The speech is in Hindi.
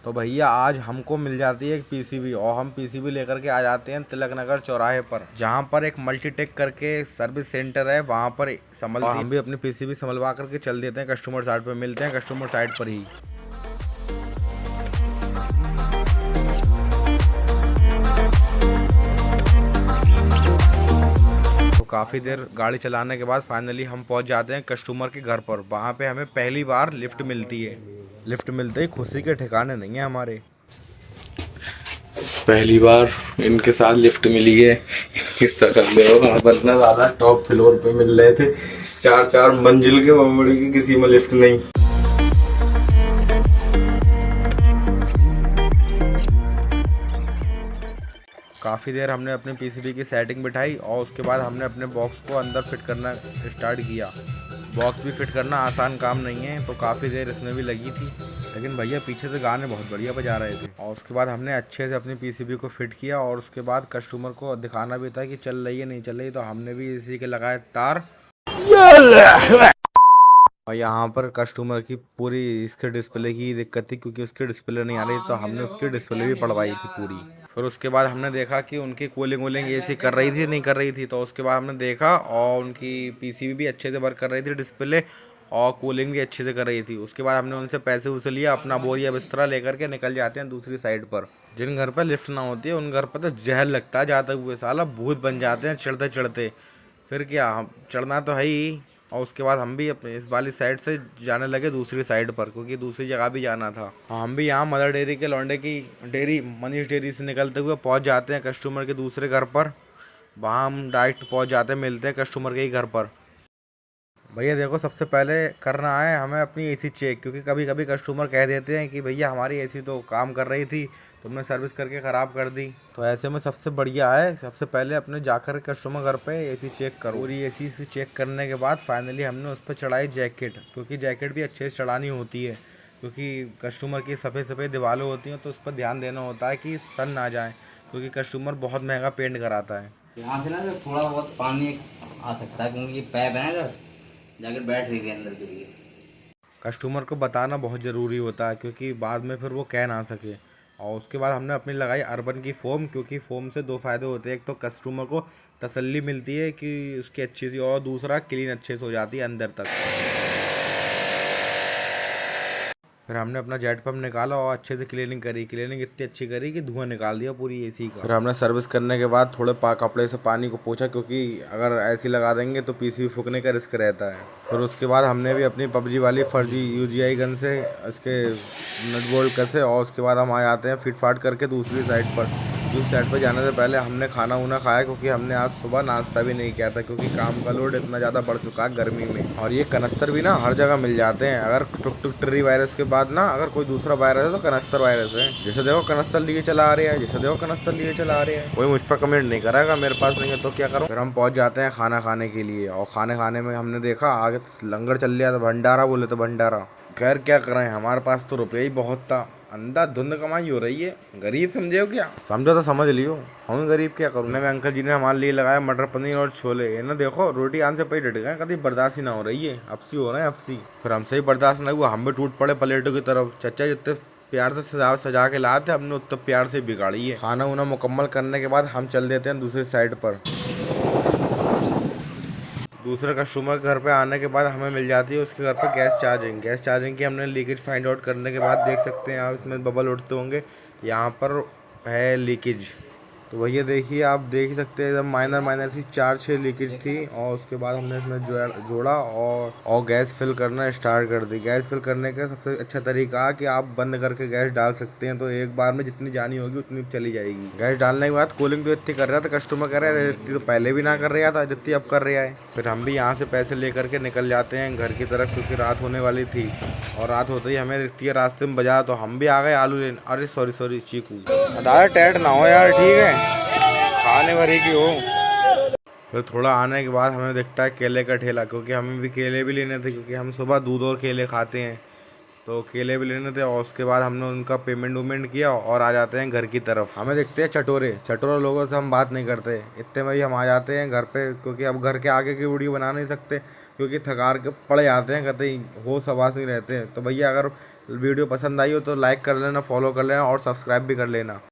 तो भैया आज हमको मिल जाती है एक पीसीबी और हम पीसीबी लेकर के आ जाते हैं तिलक नगर चौराहे पर, जहाँ पर एक मल्टीटेक करके सर्विस सेंटर है, वहाँ पर संभलती है। हम भी अपनी पीसीबी संभलवा करके चल देते हैं कस्टमर साइड पर, मिलते हैं कस्टमर साइड पर ही। तो काफ़ी देर गाड़ी चलाने के बाद फाइनली हम पहुँच जाते हैं कस्टमर के घर पर। वहाँ पे हमें पहली बार लिफ्ट मिलती है। लिफ्ट मिलते ही खुशी के ठिकाने नहीं है हमारे। पहली बार इनके साथ लिफ्ट मिली है। किस्सा कर ले वरना ज़्यादा टॉप फ्लोर पे मिल रहे थे, 4-4 मंजिल के बड़ी की किसी में लिफ्ट नहीं। काफ़ी देर हमने अपने पीसीबी की सेटिंग बिठाई और उसके बाद हमने अपने बॉक्स को अंदर फिट करना स्टार्ट किया। बॉक्स भी फिट करना आसान काम नहीं है, तो काफ़ी देर इसमें भी लगी थी, लेकिन भैया पीछे से गाने बहुत बढ़िया बजा रहे थे। और उसके बाद हमने अच्छे से अपनी पीसीबी को फिट किया और उसके बाद कस्टमर को दिखाना भी था कि चल रही है नहीं चल रही, तो हमने भी इसी के लगाए तार। और यहाँ पर कस्टमर की पूरी इसके डिस्प्ले की दिक्कत थी, क्योंकि उसकी डिस्प्ले नहीं आ रही, तो हमने उसकी डिस्प्ले भी पड़वाई थी पूरी। फिर उसके बाद हमने देखा कि उनकी कूलिंग वूलिंग एसी कर रही थी नहीं कर रही थी, तो उसके बाद हमने देखा और उनकी पीसीबी भी अच्छे से वर्क कर रही थी, डिस्प्ले और कूलिंग भी अच्छे से कर रही थी। उसके बाद हमने उनसे पैसे वूसे लिया, अपना बोरिया बिस्तरा लेकर के निकल जाते हैं दूसरी साइड पर। जिन घर पर लिफ्ट ना होती है उन घर पर तो जहर लगता है जाते हुए, साला भूत बन जाते हैं चढ़ते चढ़ते। फिर क्या, हम चढ़ना तो है ही। और उसके बाद हम भी अपने इस वाली साइड से जाने लगे दूसरी साइड पर, क्योंकि दूसरी जगह भी जाना था। हम भी यहाँ मदर डेयरी के लौंडे की डेयरी मनीष डेयरी से निकलते हुए पहुँच जाते हैं कस्टमर के दूसरे घर पर। वहाँ हम डायरेक्ट पहुँच जाते हैं, मिलते हैं कस्टमर के ही घर पर। भैया देखो, सबसे पहले करना है हमें अपनी एसी चेक, क्योंकि कभी कभी कस्टमर कह देते हैं कि भैया हमारी एसी तो काम कर रही थी, तुमने सर्विस करके ख़राब कर दी। तो ऐसे में सबसे बढ़िया है सबसे पहले अपने जाकर कस्टमर घर पे एसी चेक करो। पूरी एसी से चेक करने के बाद फाइनली हमने उस पर चढ़ाई जैकेट, क्योंकि जैकेट भी अच्छे से चढ़ानी होती है, क्योंकि कस्टमर की सफ़ेद सफ़ेद दीवारें होती हैं, तो उस पर ध्यान देना होता है कि सन ना जाए, क्योंकि कस्टमर बहुत महंगा पेंट कराता है। यहाँ से ना तो थोड़ा बहुत पानी आ सकता है, क्योंकि ये पैप है ना, जैकेट बैठ रही है अंदर के लिए। कस्टमर को बताना बहुत ज़रूरी होता है, क्योंकि बाद में फिर वो कह ना सके। और उसके बाद हमने अपनी लगाई अर्बन की फ़ोम, क्योंकि फ़ोम से दो फ़ायदे होते हैं, एक तो कस्टमर को तसल्ली मिलती है कि उसकी अच्छी सी, और दूसरा क्लीन अच्छे से हो जाती है अंदर तक। फिर हमने अपना जेट पम्प निकाला और अच्छे से क्लीनिंग करी। क्लीनिंग इतनी अच्छी करी कि धुआं निकाल दिया पूरी एसी का। फिर हमने सर्विस करने के बाद थोड़े कपड़े से पानी को पोंछा, क्योंकि अगर ऐसी लगा देंगे तो पीसीबी फूकने का रिस्क रहता है। फिर उसके बाद हमने भी अपनी पबजी वाली फर्जी यूजीआई गन से इसके नट बोल्ट कसे, और उसके बाद हम आ जाते हैं फिट फाट करके दूसरी साइड पर। दूसरी साइड पर जाने से पहले हमने खाना वाना खाया, क्योंकि हमने आज सुबह नाश्ता भी नहीं किया था, क्योंकि काम का लोड इतना ज़्यादा बढ़ चुका है गर्मी में। और ये कनस्तर भी ना हर जगह मिल जाते हैं। अगर टुक ट्री वायरस के बाद ना अगर कोई दूसरा वायरस है तो कनस्तर वायरस है। जैसे देखो कनस्तर लिए चला आ रहा है, जैसे देखो कनस्तर लिए चला आ रहा है। कोई मुझ पर कमेंट नहीं करेगा, मेरे पास नहीं है तो क्या करो। फिर हम पहुंच जाते हैं खाना खाने के लिए, और खाने में हमने देखा आगे लंगर चल रहा था, भंडारा बोले तो भंडारा। खैर क्या करें, हमारे पास तो रुपये ही बहुत था, अंधा धुंध कमाई हो रही है। गरीब समझे हो क्या? समझो तो समझ लियो, हम गरीब क्या करूँ। में अंकल जी ने हमारे लिए लगाया मटर पनीर और छोले। ये ना देखो रोटी आन से पे डट गए, कभी बर्दाश्त ही ना हो रही है, अपसी हो रहे हैं अपसी। फिर हमसे ही बर्दाश्त नहीं हुआ, हम भी टूट पड़े प्लेटों की तरफ। चचा जितने प्यार से सजा के लाए थे, हमने उतने प्यार से बिगाड़ी है। खाना उना मुकम्मल करने के बाद हम चल देते हैं दूसरी साइड पर। दूसरे कस्टमर के घर पे आने के बाद हमें मिल जाती है उसके घर पे गैस चार्जिंग की हमने लीकेज फाइंड आउट करने के बाद देख सकते हैं आप, इसमें बबल उठते होंगे, यहाँ पर है लीकेज। तो भैया देखिए, आप देख ही सकते हैं एकदम माइनर सी 4-6 लीकेज थी, और उसके बाद हमने इसमें जोड़ा और गैस फिल करना स्टार्ट कर दी। गैस फिल करने का सबसे अच्छा तरीका है कि आप बंद करके गैस डाल सकते हैं, तो एक बार में जितनी जानी होगी उतनी चली जाएगी। गैस डालने के बाद कूलिंग तो इतनी कर रहा था, कस्टमर कह रहा था इतनी तो पहले भी ना कर रहा था जितनी अब कर रहा है। फिर हम भी यहाँ से पैसे लेकर के निकल जाते हैं घर की तरफ, क्योंकि रात होने वाली थी, और रात होते ही हमें दिखती है रास्ते में बाजार, तो हम भी आ गए आलू लेने। अरे सॉरी चीकू, ज़्यादा टैट ना हो यार, ठीक है, खाने भरी की हो। फिर थोड़ा आने के बाद हमें दिखता है केले का ठेला, क्योंकि हमें भी केले भी लेने थे, क्योंकि हम सुबह दूध और केले खाते हैं, तो केले भी लेने थे। और उसके बाद हमने उनका पेमेंट वेमेंट किया और आ जाते हैं घर की तरफ। हमें दिखते हैं चटोरे लोगों से हम बात नहीं करते, इतने में ही हम आ जाते हैं घर पे, क्योंकि अब घर के आगे की वीडियो बना नहीं सकते, क्योंकि थकार के पड़ जाते हैं, कतई होश हवास नहीं रहते हैं। तो भैया अगर वीडियो पसंद आई हो तो लाइक कर लेना, फॉलो कर लेना और सब्सक्राइब भी कर लेना।